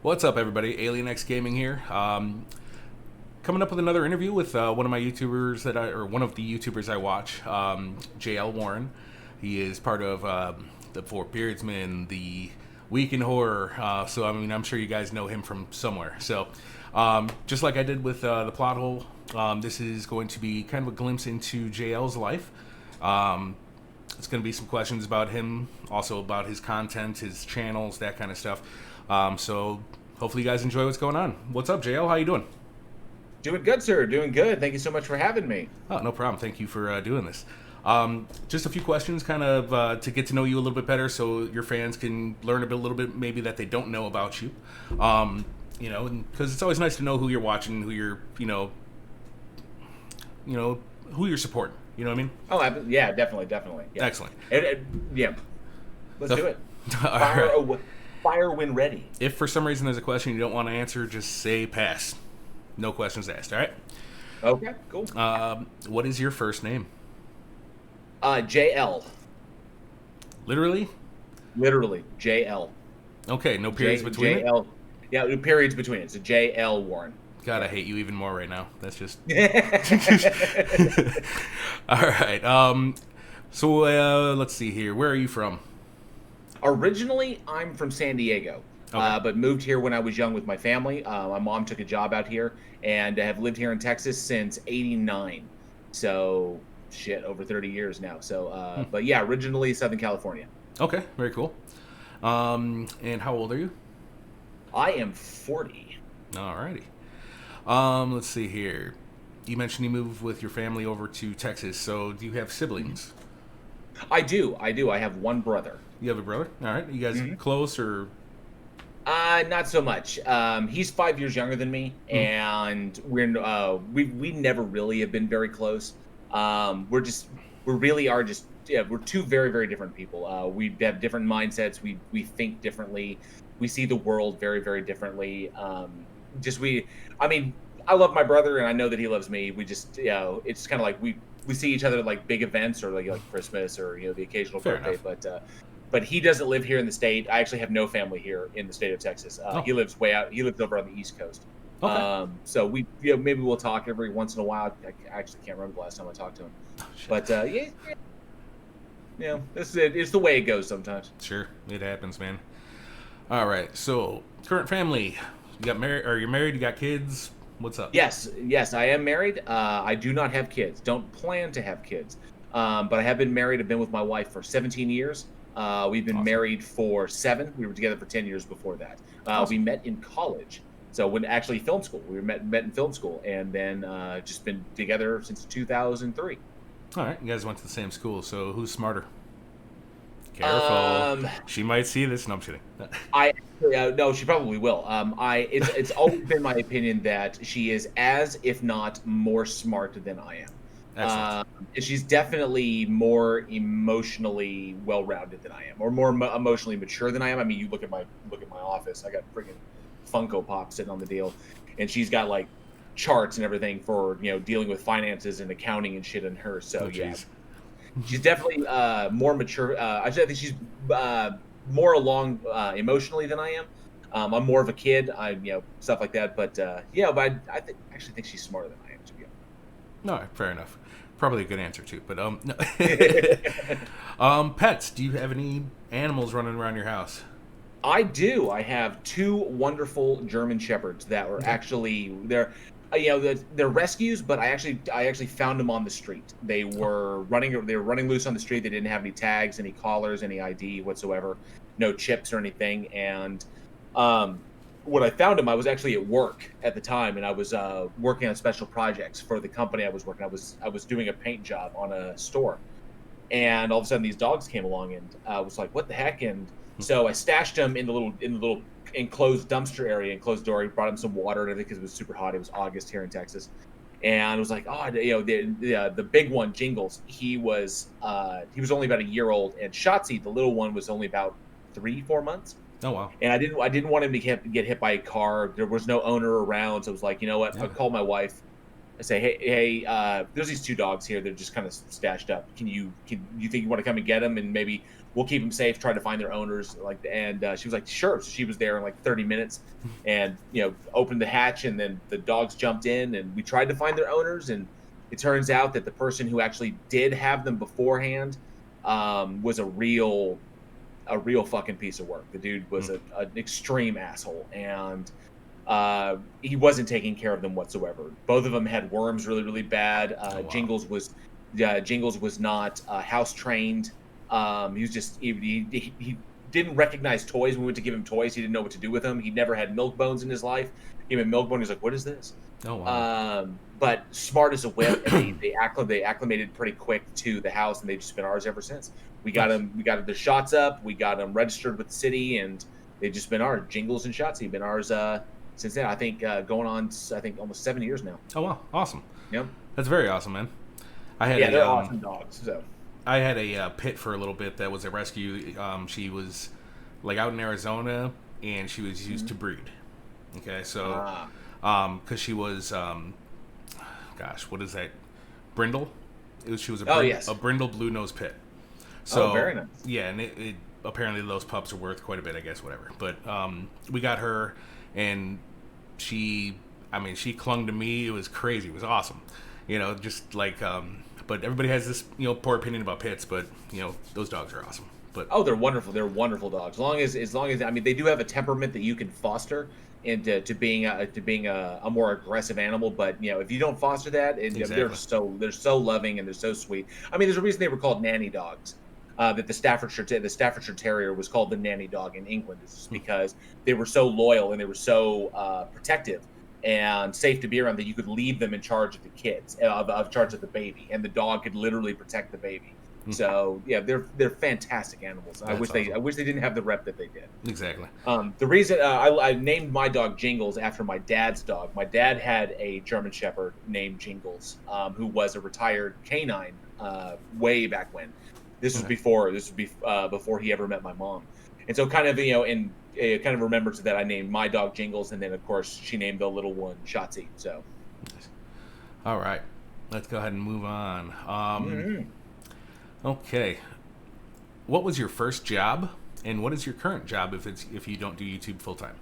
What's up, everybody? Alien X Gaming here. Coming up with another interview with one of my YouTubers or one of the YouTubers I watch, JL Warren. He is part of the Four Beardsmen, the Week in Horror. So I mean, I'm sure you guys know him from somewhere. So just like I did with the plot hole, this is going to be kind of a glimpse into JL's life. It's going to be some questions about him, also about his content, his channels, that kind of stuff. So hopefully you guys enjoy what's going on. What's up, JL? How you doing? Doing good, sir. Doing good. Thank you so much for having me. Oh, no problem. Thank you for doing this. Just a few questions, kind of to get to know you a little bit better, so your fans can learn a little bit, maybe that they don't know about you. Because it's always nice to know who you're watching, who you're, who you're supporting. You know what I mean? Oh, yeah, definitely. Yeah. Excellent. Yeah. Let's do it. All right. Fire when ready. If for some reason there's a question you don't want to answer, just say pass. No questions asked. All right. Okay. Cool. What is your first name? JL. Literally. JL. Okay. No periods between JL. it. Yeah, no periods between it. So JL Warren. God, I hate you even more right now. That's just. All right. So let's see here. Where are you from? Originally, I'm from San Diego, Okay. but moved here when I was young with my family. My mom took a job out here, and have lived here in Texas since '89. So, shit, over 30 years now. So, but yeah, originally Southern California. Okay. Very cool. And how old are you? I am 40. Alrighty. Let's see here. You mentioned you moved with your family over to Texas. So, do you have siblings? I do. I have one brother. You have a brother? All right. You guys close or? Not so much. He's 5 years younger than me, and we never really have been very close. We really are just we're two very very different people. We have different mindsets. We think differently. We see the world very very differently. I mean, I love my brother, and I know that he loves me. We just it's kind of like we see each other at like big events or like Christmas or the occasional Fair birthday, enough. but he doesn't live here in the state. I actually have no family here in the state of Texas. He lives way out. He lives over on the East Coast. Okay. So we, maybe we'll talk every once in a while. I actually can't remember the last time I talked to him. But it's the way it goes sometimes. Sure, it happens, man. All right. So, current family. You got married? Are you married? You got kids? What's up? Yes, I am married. I do not have kids. Don't plan to have kids. But I have been married. I've been with my wife for 17 years. We've been Awesome. married for 7. We were together for 10 years before that. Awesome. We met in college. So when actually film school, we met in film school, and then just been together since 2003. All right. You guys went to the same school. So, who's smarter? Careful. She might see this. No, I'm kidding. No, she probably will. It's always been my opinion that she is as, if not more smart than I am. Excellent. She's definitely more emotionally well-rounded than I am, or more emotionally mature than I am. I mean, you look at my office. I got freaking Funko Pop sitting on the deal, and she's got like charts and everything for dealing with finances and accounting and shit in her. So yeah. She's definitely more mature. I think she's more along emotionally than I am. I'm more of a kid. Stuff like that. But but I actually think she's smarter than I am, to be honest. No, fair enough. Probably a good answer too. But no. Pets. Do you have any animals running around your house? I do. I have 2 wonderful German shepherds that were actually they're rescues, but I actually found them on the street. They were running loose on the street. They didn't have any tags, any collars, any ID whatsoever, no chips or anything. And when I found them, I was actually at work at the time, and I was working on special projects for the company I was working. I was doing a paint job on a store, and all of a sudden these dogs came along, and I was like, "What the heck?" And so I stashed them in the little enclosed dumpster area, enclosed door. He brought him some water and everything because it was super hot. It was August here in Texas, and I was like, the big one, Jingles. He was only about a year old, and Shotzi, the little one, was only about 3-4 months. Oh wow! And I didn't want him to get hit by a car. There was no owner around, so I was like, you know what? Yeah. I'll call my wife. I say, hey, there's these two dogs here. They're just kind of stashed up. Can you think you want to come and get them, and maybe we'll keep them safe, try to find their owners. And she was like, sure. So she was there in like 30 minutes, and opened the hatch, and then the dogs jumped in, and we tried to find their owners, and it turns out that the person who actually did have them beforehand was a real fucking piece of work. The dude was an extreme asshole, and he wasn't taking care of them whatsoever. Both of them had worms really, really bad. Wow. Jingles was not house trained. He was just he didn't recognize toys. When we went to give him toys, he didn't know what to do with them. He never had milk bones in his life. Gave him milk bone. He's like, "What is this?" Oh wow. But smart as a whip, and they acclimated pretty quick to the house, and they've just been ours ever since. We got their shots up. We got them registered with the city, and they've just been ours. Jingles and Shotsy have been ours since then. I think going on almost 7 years now. Oh wow, awesome. Yep, that's very awesome, man. They're awesome dogs. So I had a pit for a little bit that was a rescue. She was like out in Arizona, and she was used to breed. Okay, so because she was gosh, what is that? Brindle. She was a brindle blue nose pit. So very nice. Yeah, and it apparently those pups are worth quite a bit, I guess, whatever. But we got her, and she clung to me. It was crazy. It was awesome. Just like but everybody has this poor opinion about pits, but those dogs are awesome. But they're wonderful. They're wonderful dogs. As long as they do have a temperament that you can foster into being a more aggressive animal. But if you don't foster that, exactly. they're so loving and they're so sweet. There's a reason they were called nanny dogs. That the Staffordshire Terrier was called the nanny dog in England. It's just because they were so loyal and they were so protective and safe to be around that you could leave them in charge of the kids, of charge of the baby, and the dog could literally protect the baby. So they're fantastic animals. I wish they didn't have the rep that they did. Exactly. The reason I named my dog Jingles after my dad's dog. My dad had a German Shepherd named Jingles, who was a retired canine way back when. This was before he ever met my mom, and so kind of it kind of remembers that I named my dog Jingles, and then of course she named the little one Shotsy. So, all right, let's go ahead and move on. Okay, what was your first job, and what is your current job if you don't do YouTube full time?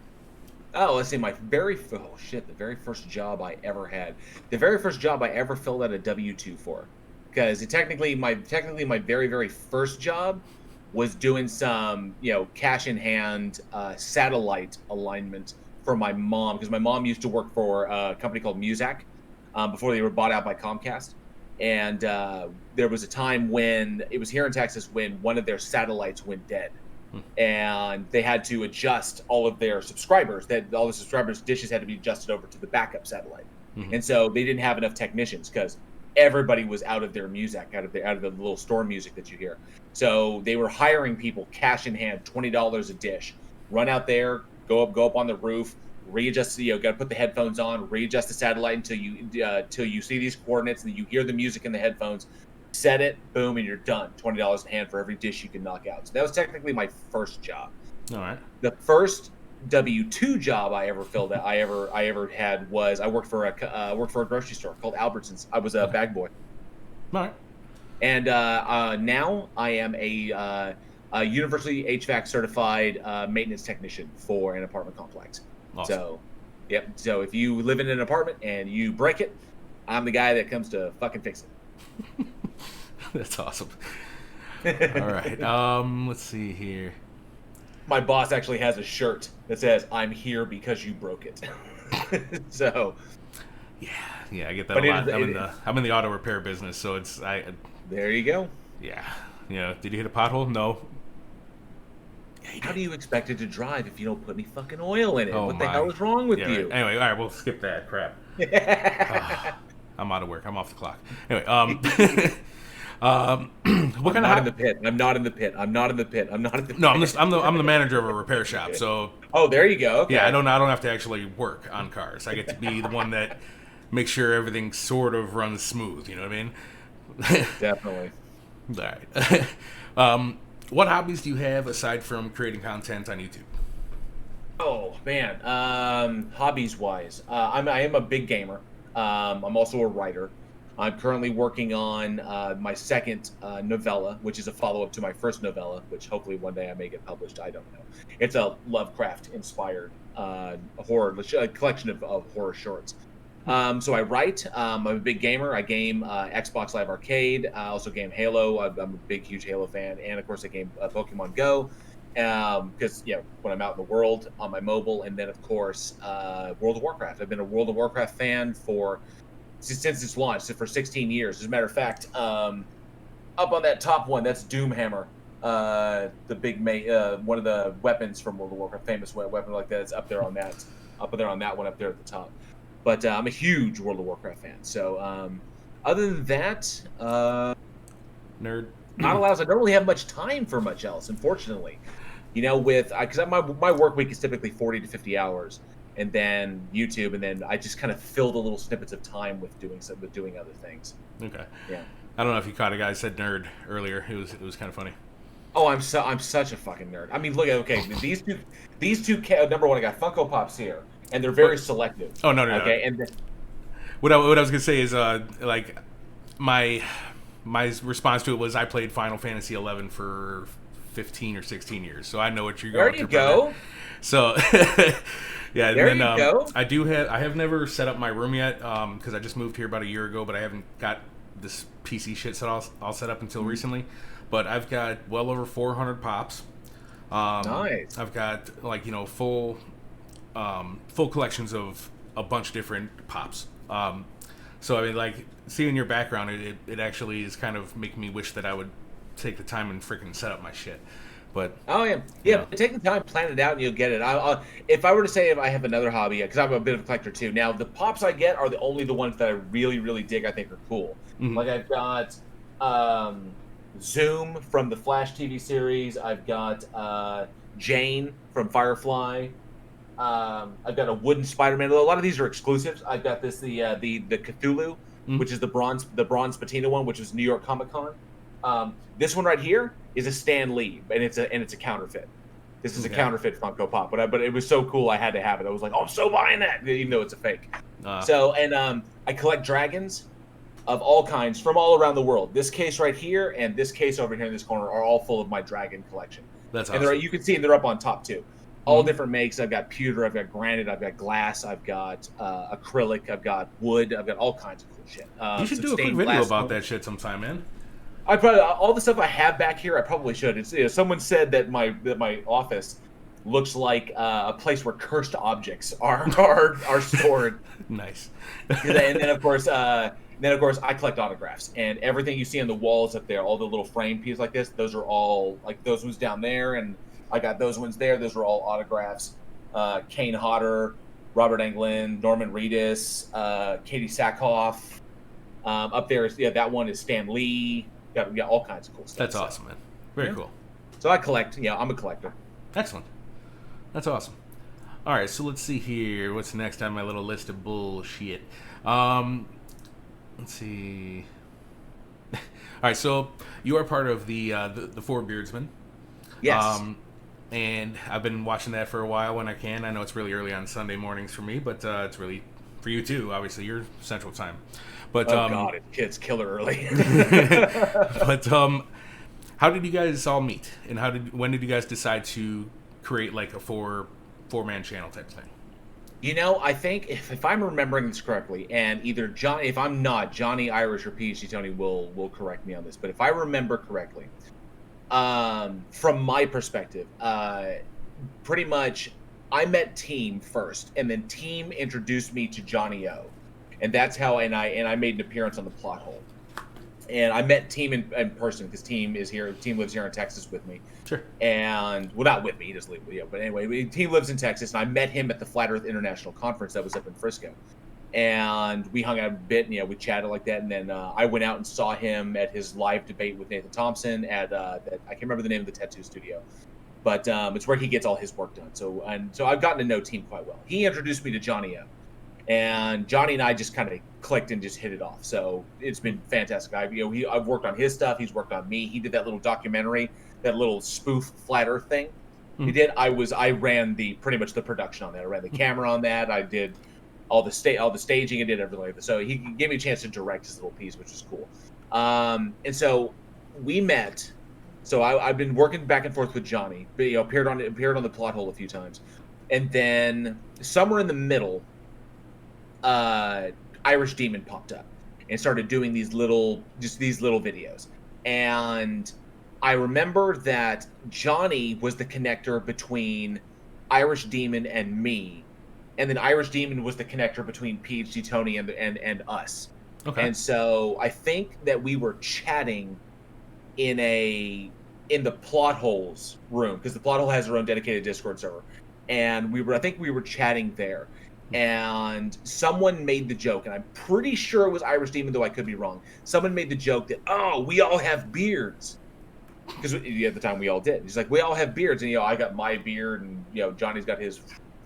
Oh, let's see. The very first job I ever had. The very first job I ever filled out a W-2 for. Because technically my very, very first job was doing some, cash in hand satellite alignment for my mom. Because my mom used to work for a company called Muzak before they were bought out by Comcast. And there was a time when it was here in Texas when one of their satellites went dead. And they had to adjust all of their subscribers. All the subscribers' dishes had to be adjusted over to the backup satellite. And so they didn't have enough technicians because everybody was out of their music, out of the little store music that you hear. So they were hiring people cash in hand, $20 a dish. Run out there, go up on the roof, readjust. Got to put the headphones on, readjust the satellite until you see these coordinates, and you hear the music in the headphones. Set it, boom, and you're done. $20 in hand for every dish you can knock out. So that was technically my first job. All right. The first W-2 job I ever had was I worked for a grocery store called Albertsons. I was a bag boy. All right. And now I am a university HVAC certified maintenance technician for an apartment complex. Awesome. So, yep. So if you live in an apartment and you break it, I'm the guy that comes to fucking fix it. That's awesome. All right. Let's see here. My boss actually has a shirt that says "I'm here because you broke it." So, yeah, I get that a lot. I'm in the auto repair business, so There you go. Yeah, did you hit a pothole? No. How do you expect it to drive if you don't put any fucking oil in it? What the hell is wrong with you? Right. Anyway, all right, we'll skip that crap. I'm out of work. I'm off the clock. Anyway, what kind of in the pit? I'm not in the pit. I'm not in the pit. I'm not in the pit. No, I'm the manager of a repair shop. So. Oh, there you go. Okay. Yeah, I don't have to actually work on cars. I get to be the one that makes sure everything sort of runs smooth. You know what I mean? Definitely. All right. What hobbies do you have aside from creating content on YouTube? Oh man, hobbies wise, I am a big gamer. I'm also a writer. I'm currently working on my second novella, which is a follow-up to my first novella, which hopefully one day I may get published. I don't know. It's a Lovecraft-inspired horror a collection of horror shorts. So I write. I'm a big gamer. I game Xbox Live Arcade. I also game Halo. I'm a big, huge Halo fan, and of course I game Pokemon Go. Because when I'm out in the world on my mobile, and then of course World of Warcraft. I've been a World of Warcraft fan since its launch, so for 16 years. As a matter of fact, up on that top one, that's Doomhammer, the big one of the weapons from World of Warcraft, famous weapon like that. It's up there on that one up there at the top. But I'm a huge World of Warcraft fan. So other than that, nerd. Not allows. I don't really have much time for much else, unfortunately. Because my work week is typically 40 to 50 hours, and then YouTube, and then I just kind of fill the little snippets of time with doing other things. Okay. Yeah. I don't know if you caught a guy said nerd earlier. It was kind of funny. Oh, I'm such a fucking nerd. I mean, look at these two number one, I got Funko Pops here, and they're very selective. Oh no. Okay, and what I was gonna say is like my response to it was I played Final Fantasy 11 for 15 or 16 years, so I know what you're going through. There you go. So yeah, there and then you go. I have never set up my room yet because I just moved here about a year ago, but I haven't got this PC shit all set up until recently. But I've got well over 400 pops. Nice. I've got full collections of a bunch of different pops. So I mean, like, seeing your background, it actually is kind of making me wish that I would take the time and freaking set up my shit. But take the time, plan it out, and you'll get it. If I were to say if I have another hobby, because I'm a bit of a collector too. Now the pops I get are the ones that I really, really dig. I think are cool. Mm-hmm. Like I've got Zoom from the Flash TV series. I've got Jane from Firefly. I've got a wooden Spider-Man. A lot of these are exclusives. I've got the Cthulhu, which is the bronze patina one, which was New York Comic Con. This one right here is a Stan Lee, and it's a counterfeit. This is a counterfeit Funko Pop, but it was so cool I had to have it. I was like, oh, I'm so buying that, even though it's a fake. I collect dragons of all kinds from all around the world. This case right here and this case over here in this corner are all full of my dragon collection. That's awesome. And you can see them, they're up on top too. All different makes. I've got pewter, I've got granite, I've got glass, I've got acrylic, I've got wood, I've got all kinds of cool shit. You should do a quick video about that shit sometime, man. I probably all the stuff I have back here. I probably should. It's someone said that my office looks like a place where cursed objects are stored. Nice. And then of course I collect autographs, and everything you see on the walls up there, all the little frame pieces like this, those are all like those ones down there, and I got those ones there. Those are all autographs. Kane Hodder, Robert Englund, Norman Reedus, Katie Sackhoff. Up there is that one is Stan Lee. We got all kinds of cool stuff. That's awesome, man. Very cool. So I collect. I'm a collector. Excellent. That's awesome. All right, so let's see here. What's next on my little list of bullshit? Let's see. All right, so you are part of the four Beardsmen. Yes. And I've been watching that for a while when I can. I know it's really early on Sunday mornings for me, but it's really for you too. Obviously, you're Central Time. But God, it's killer early. But how did you guys all meet, and when did you guys decide to create like a four-man channel type thing? I think if I'm remembering this correctly, and either Johnny, if I'm not, Johnny Irish or PhD Tony will correct me on this, but if I remember correctly, from my perspective, pretty much I met Team first, and then Team introduced me to Johnny O, and that's how I made an appearance on the Plot Hole, and I met Team in person because Team is here. Team lives here in Texas with me. Sure. And not with me, he doesn't live with you, but anyway, Team lives in Texas, and I met him at the Flat Earth International Conference that was up in Frisco. And we hung out a bit, and we chatted like that. And then I went out and saw him at his live debate with Nathan Thompson at I can't remember the name of the tattoo studio, but it's where he gets all his work done. So I've gotten to know Team quite well. He introduced me to Johnny O, and Johnny and I just kind of clicked and just hit it off. So it's been fantastic. I've worked on his stuff. He's worked on me. He did that little documentary, that little spoof Flat Earth thing. He did. I ran pretty much the production on that. I ran the camera on that. I did all the staging and did everything like that. So he gave me a chance to direct his little piece, which was cool. And so we met. So I've been working back and forth with Johnny, but, appeared on the plot hole a few times, and then somewhere in the middle, Irish Demon popped up and started doing these little videos. And I remember that Johnny was the connector between Irish Demon and me, and then Irish Demon was the connector between PhD Tony and us. Okay. And so I think that we were chatting in the plot holes room, because the plot hole has their own dedicated Discord server, and I think we were chatting there, and someone made the joke, and I'm pretty sure it was Irish Demon, though I could be wrong. Someone made the joke that, oh, we all have beards, because at the time we all did. He's like, we all have beards, and I got my beard, and Johnny's got his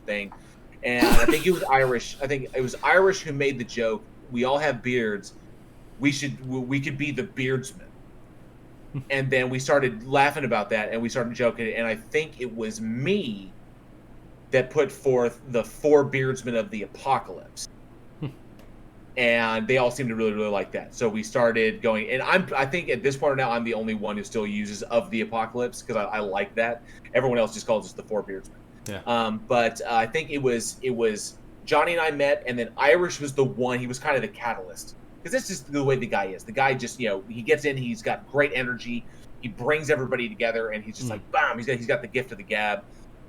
thing, and I think it was Irish. I think it was Irish who made the joke. We all have beards. We could be the Beardsmen. And then we started laughing about that, and we started joking, and I think it was me that put forth the 4 Beardsmen of the Apocalypse. And they all seemed to really, really like that. So we started going, and I think at this point now, I'm the only one who still uses of the Apocalypse, because I like that. Everyone else just calls us the 4 Beardsmen. Yeah. But I think it was Johnny and I met, and then Irish was the one. He was kind of the catalyst, because that's just the way the guy is. The guy just, he gets in, he's got great energy, he brings everybody together, and he's just like, bam, he's got the gift of the gab.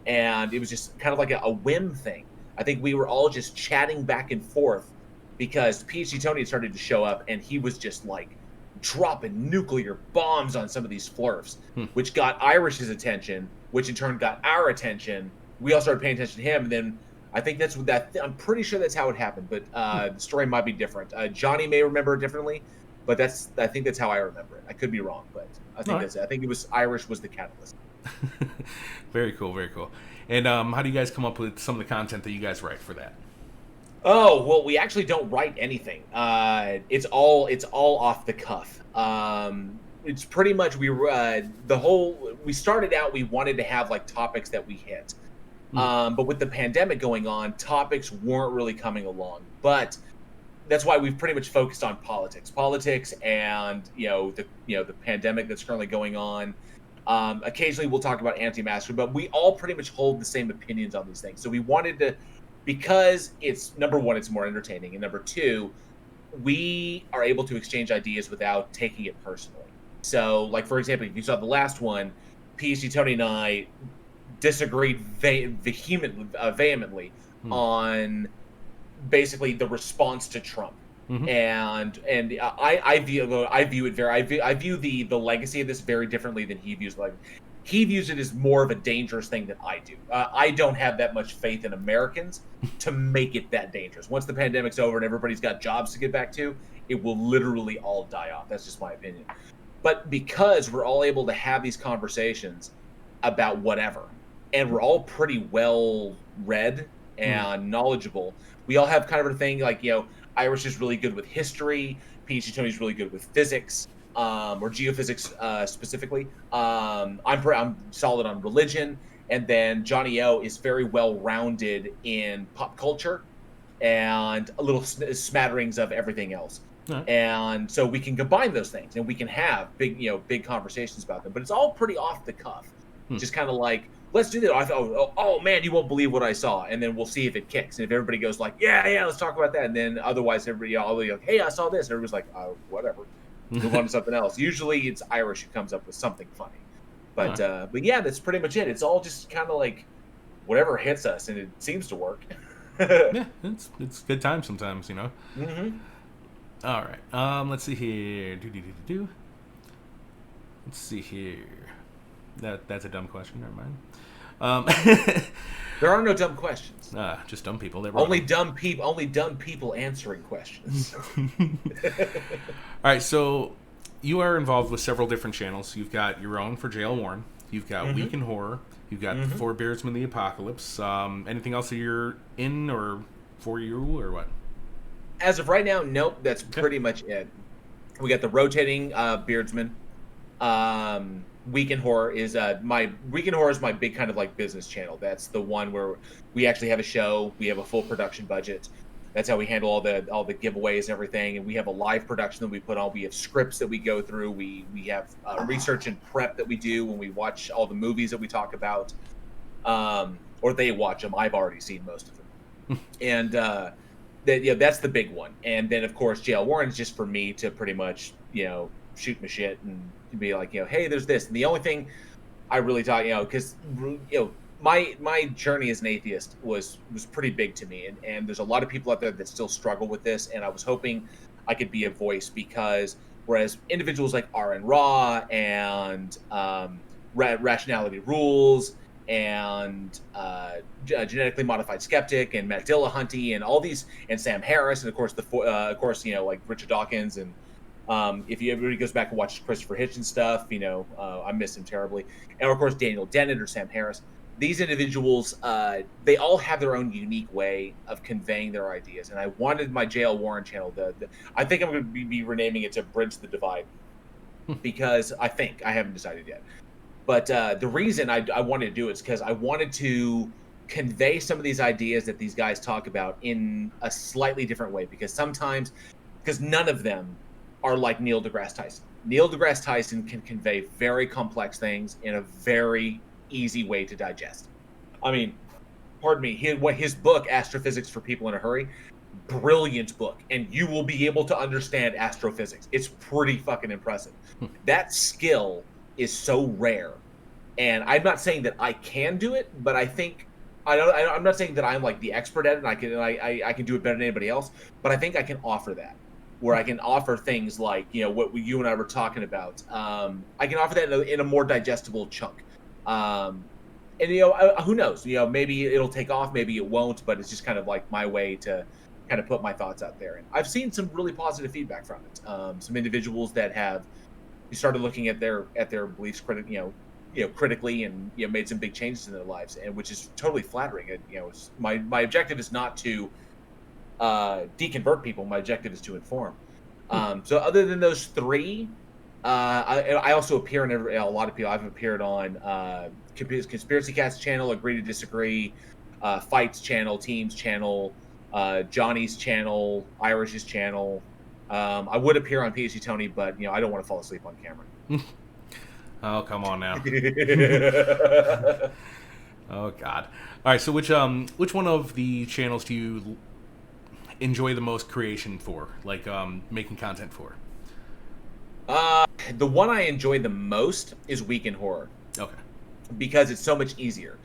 And it was just kind of like a whim thing. I think we were all just chatting back and forth, because PhD Tony had started to show up, and he was just like dropping nuclear bombs on some of these flurfs, which got Irish's attention, which in turn got our attention. We all started paying attention to him, and then I think I'm pretty sure that's how it happened, but the story might be different. Johnny may remember it differently, but I think that's how I remember it. I could be wrong, but I think that's it. I think it was Irish was the catalyst. Very cool, very cool. And how do you guys come up with some of the content that you guys write for that? Oh, well, we actually don't write anything. It's all off the cuff. It's pretty much we started out, we wanted to have like topics that we hit. But with the pandemic going on, topics weren't really coming along. But that's why we've pretty much focused on politics and the pandemic that's currently going on. Occasionally we'll talk about anti-masker, but we all pretty much hold the same opinions on these things. So we wanted to, because it's, number one, it's more entertaining, and number two, we are able to exchange ideas without taking it personally. So, like, for example, if you saw the last one, PhD Tony and I disagreed vehemently on basically the response to Trump. And I view the legacy of this very differently than he views it. He views it as more of a dangerous thing than I do. I don't have that much faith in Americans to make it that dangerous. Once the pandemic's over and everybody's got jobs to get back to, it will literally all die off. That's just my opinion. But because we're all able to have these conversations about whatever, and we're all pretty well read and knowledgeable, we all have kind of a thing like, Irish is really good with history, PhD Tony's really good with physics, or geophysics specifically. I'm solid on religion, and then Johnny O is very well-rounded in pop culture and a little smatterings of everything else. And so we can combine those things, and we can have big conversations about them. But it's all pretty off the cuff, just kind of like, let's do that. I thought, oh man, you won't believe what I saw, and then we'll see if it kicks. And if everybody goes like, yeah, let's talk about that, and then otherwise everybody, I'll be like, hey, I saw this, and everybody's like, oh, whatever, move on to something else. Usually it's Irish who comes up with something funny, but yeah, that's pretty much it. It's all just kind of like whatever hits us, and it seems to work. Yeah, it's good time sometimes, All right, let's see here. Let's see here. That's a dumb question. Never mind. There are no dumb questions. Just dumb people. Only dumb people answering questions. All right, so you are involved with several different channels. You've got your own for J.L. Warren. You've got Week in Horror. You've got the 4 Beardsmen, the Apocalypse. Anything else that you're in or for you or what? As of right now, nope. That's pretty much it. We got the rotating Beardsmen. Week in Horror is my big kind of like business channel. That's the one where we actually have a show. We have a full production budget. That's how we handle all the giveaways and everything. And we have a live production that we put on. We have scripts that we go through. We have research and prep that we do when we watch all the movies that we talk about, or they watch them. I've already seen most of them, and that's the big one. And then of course JL Warren is just for me to pretty much shoot my shit and be like hey, there's this. And the only thing I really talk because my journey as an atheist was pretty big to me, and there's a lot of people out there that still struggle with this, and I was hoping I could be a voice, because whereas individuals like RN Raw and Rationality Rules and Genetically Modified Skeptic and Matt Dillahunty and all these, and Sam Harris, and of course like Richard Dawkins, and if everybody goes back and watches Christopher Hitchens stuff, I miss him terribly, and of course Daniel Dennett or Sam Harris. These individuals, they all have their own unique way of conveying their ideas. And I wanted my JL Warren channel, I think I'm going to be renaming it to Bridge the Divide, because I haven't decided yet. But the reason I wanted to do it is because I wanted to convey some of these ideas that these guys talk about in a slightly different way, because none of them are like Neil deGrasse Tyson. Neil deGrasse Tyson can convey very complex things in a very easy way to digest. I mean, pardon me, his book Astrophysics for People in a Hurry, brilliant book, and you will be able to understand astrophysics. It's pretty fucking impressive. That skill is so rare, and I'm not saying that I can do it, but I'm not saying that I'm like the expert at it and I can do it better than anybody else, but I think I can offer that, where I can offer things like what you and I were talking about. I can offer that in a more digestible chunk. And who knows? Maybe it'll take off, maybe it won't. But it's just kind of like my way to kind of put my thoughts out there. And I've seen some really positive feedback from it. Some individuals that have started looking at their beliefs critically, and made some big changes in their lives, and which is totally flattering. And my objective is not to deconvert people. My objective is to inform. So other than those three. I also appear in a lot of people. I've appeared on Conspiracy Cast channel, Agree to Disagree, Fights channel, Teams channel, Johnny's channel, Irish's channel. I would appear on PhD Tony, but I don't want to fall asleep on camera. Oh, come on now. Oh God. All right. So which one of the channels do you enjoy the most creation for, like making content for? The one I enjoy the most is Week in Horror. Okay. Because it's so much easier.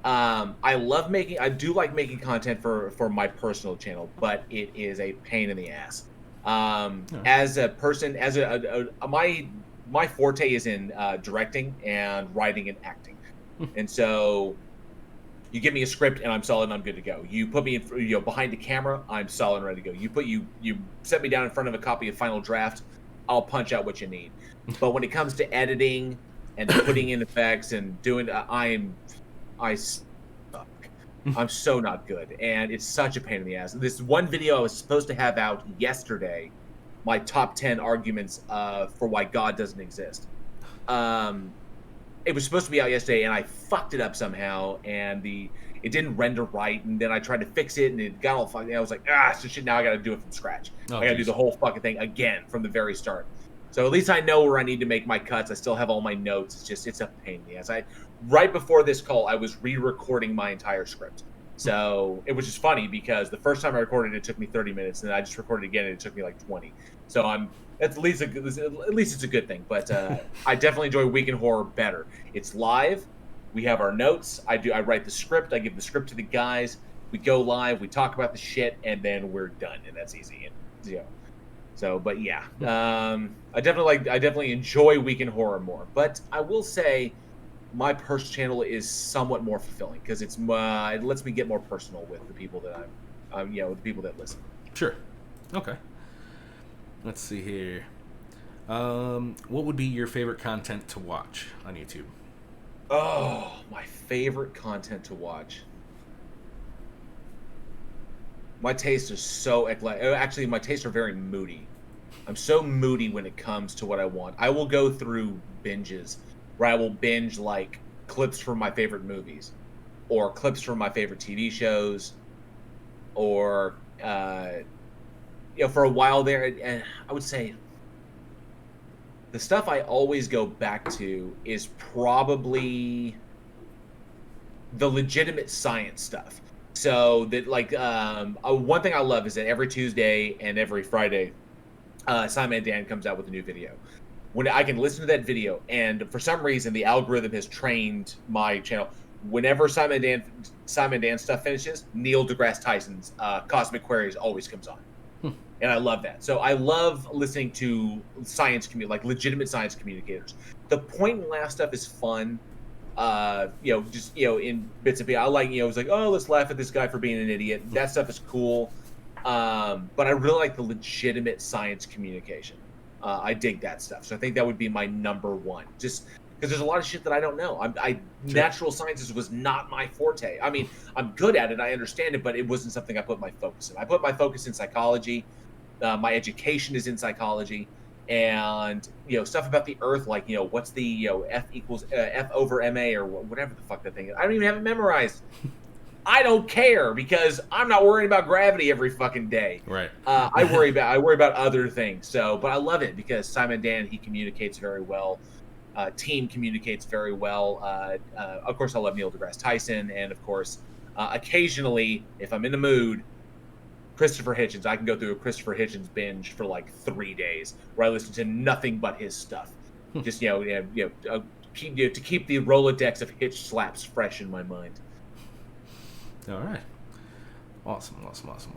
I do like making content for my personal channel, but it is a pain in the ass. As a person, my forte is in directing and writing and acting. And so you give me a script and I'm solid and I'm good to go. You put me in, behind the camera, I'm solid and ready to go. You set me down in front of a copy of Final Draft, I'll punch out what you need. But when it comes to editing and putting in effects and doing, I suck. I'm so not good, and it's such a pain in the ass. This one video I was supposed to have out yesterday, my top 10 arguments for why God doesn't exist. It was supposed to be out yesterday, and I fucked it up somehow, and it didn't render right, and then I tried to fix it, and it got all fucked. I was like, so shit, now I got to do it from scratch. I got to do the whole fucking thing again from the very start. So at least I know where I need to make my cuts. I still have all my notes. It's a pain in the ass. Right before this call, I was re-recording my entire script. So it was just funny because the first time I recorded it took me 30 minutes, and then I just recorded it again, and it took me like 20. So at least it's a good thing. But I definitely enjoy Week in Horror better. It's live. We have our notes. I write the script. I give the script to the guys. We go live. We talk about the shit, and then we're done. And that's easy. And, so, but yeah, I definitely enjoy Week in Horror more. But I will say, my personal channel is somewhat more fulfilling because it lets me get more personal with the people that the people that listen. Sure. Okay. Let's see here. What would be your favorite content to watch on YouTube? Oh, my favorite content to watch. My tastes are so eclectic. Actually, my tastes are very moody. I'm so moody when it comes to what I want. I will go through binges where I will binge like clips from my favorite movies or clips from my favorite TV shows or for a while there, and I would say the stuff I always go back to is probably the legitimate science stuff. So that one thing I love is that every Tuesday and every Friday, Simon and Dan comes out with a new video. When I can listen to that video, and for some reason the algorithm has trained my channel. Whenever Simon and Dan stuff finishes, Neil deGrasse Tyson's Cosmic Queries always comes on. And I love that. So I love listening to like legitimate science communicators. The point and laugh stuff is fun. In bits of people. I like, it's like, oh, let's laugh at this guy for being an idiot. That stuff is cool. But I really like the legitimate science communication. I dig that stuff. So I think that would be my number one. Just because there's a lot of shit that I don't know. Sure. Natural sciences was not my forte. I mean, I'm good at it. I understand it, but it wasn't something I put my focus in. I put my focus in psychology. My education is in psychology, and stuff about the Earth, like what's the F equals F over ma or whatever the fuck that thing is. I don't even have it memorized. I don't care because I'm not worrying about gravity every fucking day. Right. I worry about other things. So, but I love it because Simon Dan, he communicates very well. Team communicates very well. Of course, I love Neil deGrasse Tyson, and of course, occasionally, if I'm in the mood, Christopher Hitchens. I can go through a Christopher Hitchens binge for like 3 days where I listen to nothing but his stuff. Just to keep the Rolodex of Hitch slaps fresh in my mind. All right. Awesome.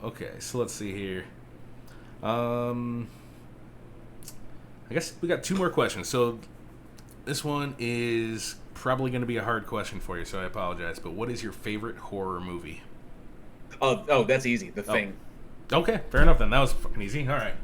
Okay, so let's see here. I guess we got 2 more questions. So this one is probably going to be a hard question for you, so I apologize. But what is your favorite horror movie? Oh, that's easy. The Thing. Okay, fair enough then. That was fucking easy. All right.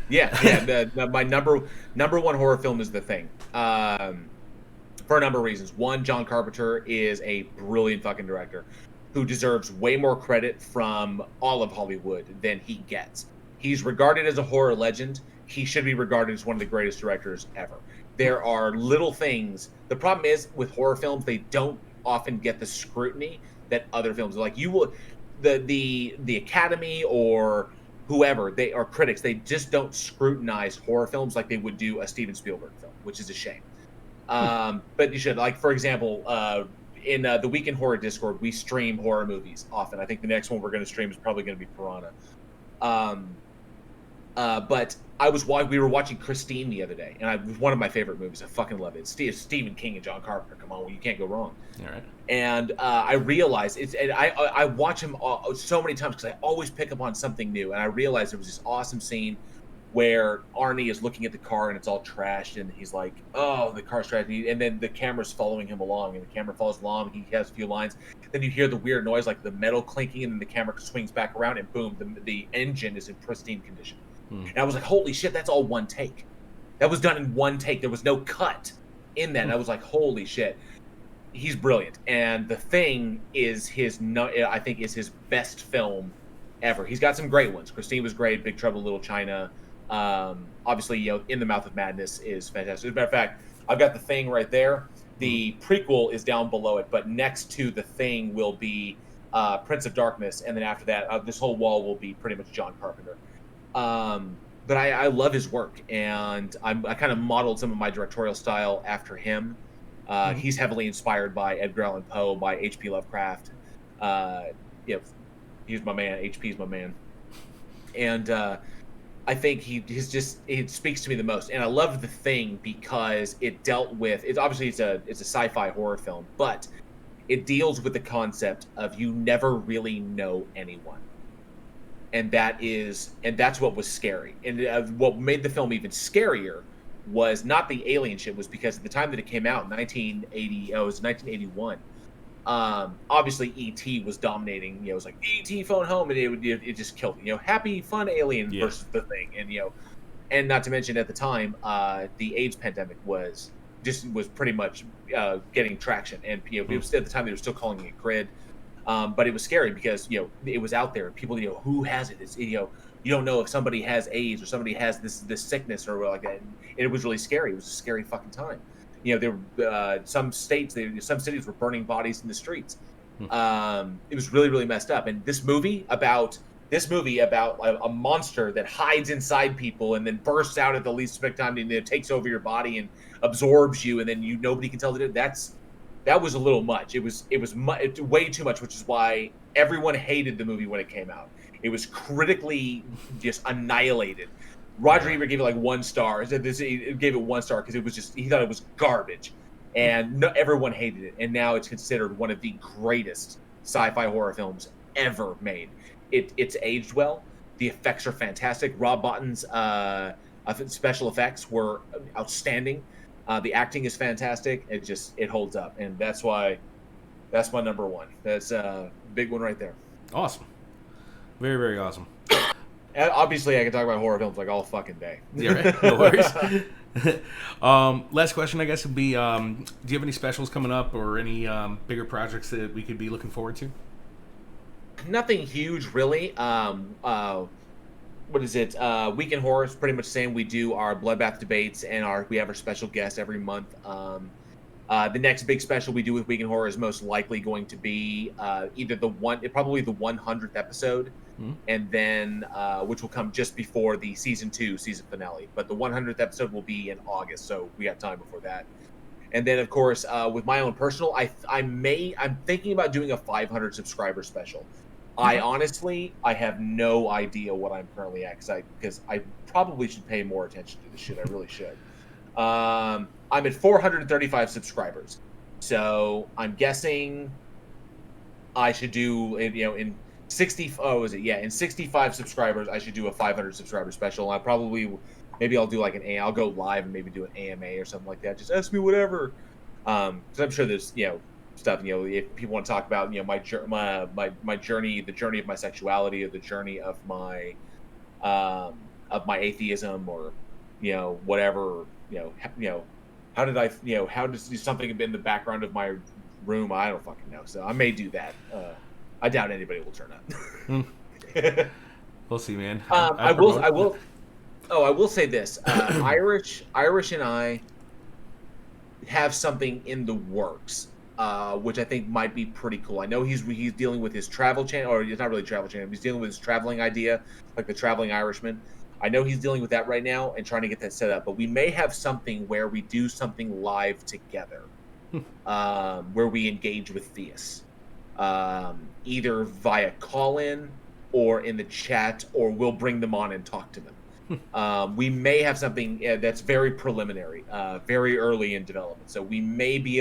Yeah. My number one horror film is The Thing. For a number of reasons. One, John Carpenter is a brilliant fucking director who deserves way more credit from all of Hollywood than he gets. He's regarded as a horror legend. He should be regarded as one of the greatest directors ever. There are little things. The problem is with horror films, they don't often get the scrutiny that other films like. You will. The Academy or whoever they are critics, they just don't scrutinize horror films like they would do a Steven Spielberg film, which is a shame. But you should, like, for example, in the Weekend Horror Discord, we stream horror movies often. I think the next one we're going to stream is probably going to be Piranha. But we were watching Christine the other day, and it was one of my favorite movies. I fucking love it. It's Stephen King and John Carpenter. Come on, you can't go wrong. All right. And I realized I watch him so many times because I always pick up on something new. And I realized there was this awesome scene where Arnie is looking at the car and it's all trashed, and he's like, "Oh, the car's trashed." And then the camera's following him along, and the camera follows along. He has a few lines. Then you hear the weird noise, like the metal clinking, and then the camera swings back around, and boom, the engine is in pristine condition. And I was like, holy shit, that's all one take. That was done in one take. There was no cut in that. And I was like, holy shit. He's brilliant. And The Thing is I think is his best film ever. He's got some great ones. Christine was great. Big Trouble in Little China. Obviously, In the Mouth of Madness is fantastic. As a matter of fact, I've got The Thing right there. The prequel is down below it, but next to The Thing will be Prince of Darkness. And then after that, this whole wall will be pretty much John Carpenter. But I love his work, and I kind of modeled some of my directorial style after him. He's heavily inspired by Edgar Allan Poe, by H.P. Lovecraft. He's my man. H.P.'s my man. And I think it speaks to me the most. And I love The Thing because it dealt with it's a sci-fi horror film, but it deals with the concept of you never really know anyone. And that's what was scary. And what made the film even scarier was not the alien shit, was because at the time that it came out in 1981. Obviously E.T. was dominating. It was like E.T. phone home, and it just killed me. Happy fun alien versus The Thing, and not to mention at the time the AIDS pandemic was pretty much getting traction, and it was, at the time they were still calling it GRID. But it was scary because it was out there. People who has it. It's you don't know if somebody has AIDS or somebody has this sickness or like that. And it was really scary. It was a scary fucking time. There some cities were burning bodies in the streets. It was really, really messed up. And this movie about this movie about a monster that hides inside people and then bursts out at the least expected time and it takes over your body and absorbs you, and then nobody can tell that was a little much. It was way too much, which is why everyone hated the movie when it came out. It was critically just annihilated. Roger Ebert gave it like 1 star. He gave it 1 star because he thought it was garbage, and everyone hated it. And now it's considered one of the greatest sci-fi horror films ever made. It's aged well. The effects are fantastic. Rob Botton's special effects were outstanding. The acting is fantastic. It holds up, and that's my number 1. That's a big one right there. Awesome, very, very awesome. And obviously, I can talk about horror films like all fucking day. Yeah, right. No worries. Last question, I guess, would be: do you have any specials coming up, or any bigger projects that we could be looking forward to? Nothing huge, really. What is it? Week in Horror is pretty much the same. We do our Bloodbath debates, and we have our special guest every month. The next big special we do with Week in Horror is most likely going to be either probably the 100th episode, and then which will come just before the season finale. But the 100th episode will be in August, so we have time before that. And then, of course, with my own personal, I'm thinking about doing a 500 subscriber special. I honestly have no idea what I'm currently at because I probably should pay more attention to this shit. I really should. I'm at 435 subscribers, so I'm guessing I should do in 65 subscribers I should do a 500 subscriber special. Maybe I'll do like I'll go live and maybe do an AMA or something like that. Just ask me whatever. Because I'm sure there's stuff, if people want to talk about my journey, the journey of my sexuality, or the journey of my atheism, or whatever, how does something in the background of my room, I don't fucking know. So I may do that. I doubt anybody will turn up. We'll see, man. I will say this. Irish and I have something in the works, which I think might be pretty cool. I know he's dealing with his travel channel, or it's not really travel channel. He's dealing with his traveling idea, like the Traveling Irishman. I know he's dealing with that right now and trying to get that set up. But we may have something where we do something live together, where we engage with theists, either via call-in or in the chat, or we'll bring them on and talk to them. We may have something that's very preliminary, very early in development. So we may be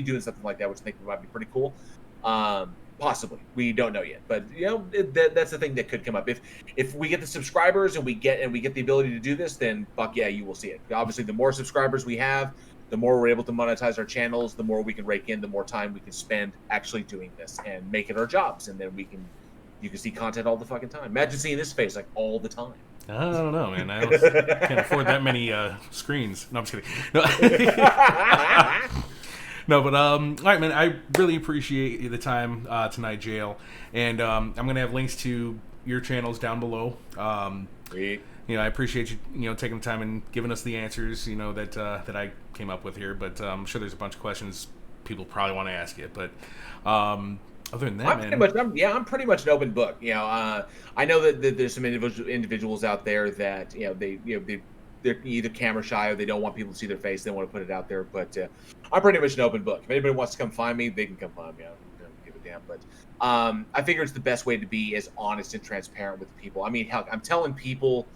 doing something like that, which I think might be pretty cool. Possibly, we don't know yet, but that's the thing that could come up. If we get the subscribers and we get the ability to do this, then fuck yeah, you will see it. Obviously, the more subscribers we have, the more we're able to monetize our channels, the more we can rake in, the more time we can spend actually doing this and make it our jobs, and then you can see content all the fucking time. Imagine seeing this face like all the time. I don't know, man. I can't afford that many screens. No, I'm just kidding. No. No, but all right, man. I really appreciate the time tonight, JL, and I'm gonna have links to your channels down below. Great. I appreciate you, taking the time and giving us the answers, that I came up with here. But I'm sure there's a bunch of questions people probably want to ask you. But other than that, I'm pretty much an open book. I know that there's some individuals out there that they're either camera shy or they don't want people to see their face. They don't want to put it out there. But I'm pretty much an open book. If anybody wants to come find me, they can come find me. I don't give a damn. But I figure it's the best way to be as honest and transparent with people. I mean, hell, I'm telling people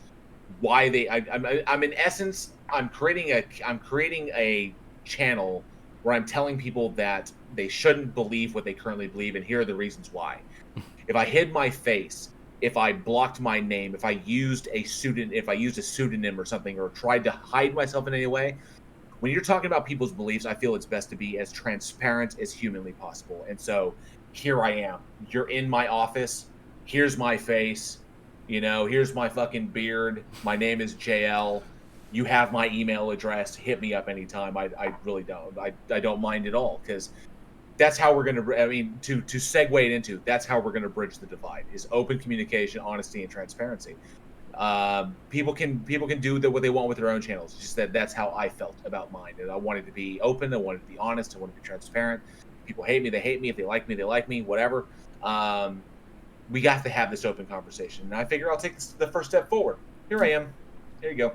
why I'm in essence, I'm creating a channel where I'm telling people that they shouldn't believe what they currently believe, and here are the reasons why. If I hid my face, if I blocked my name, if I used a pseudonym or something, or tried to hide myself in any way, when you're talking about people's beliefs, I feel it's best to be as transparent as humanly possible. And so here I am. You're in my office. Here's my face. Here's my fucking beard. My name is JL. You have my email address. Hit me up anytime. I really don't. I don't mind at all, because that's how we're going to, to segue it into, that's how we're going to bridge the divide, is open communication, honesty, and transparency. People can do what they want with their own channels. It's just that's how I felt about mine. And I wanted to be open. I wanted to be honest. I wanted to be transparent. People hate me, they hate me. If they like me, they like me, whatever. we got to have this open conversation. And I figure I'll take the first step forward. Here I am. There you go.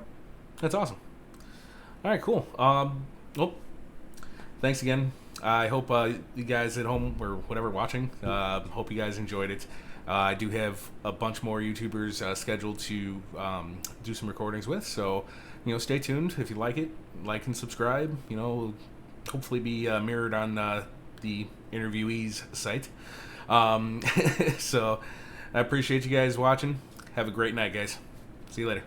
That's awesome. All right, cool. Well, thanks again. I hope you guys at home or whatever watching, hope you guys enjoyed it. I do have a bunch more YouTubers scheduled to do some recordings with, so stay tuned. If you like it, like and subscribe. Hopefully be mirrored on the interviewee's site. So I appreciate you guys watching. Have a great night, guys. See you later.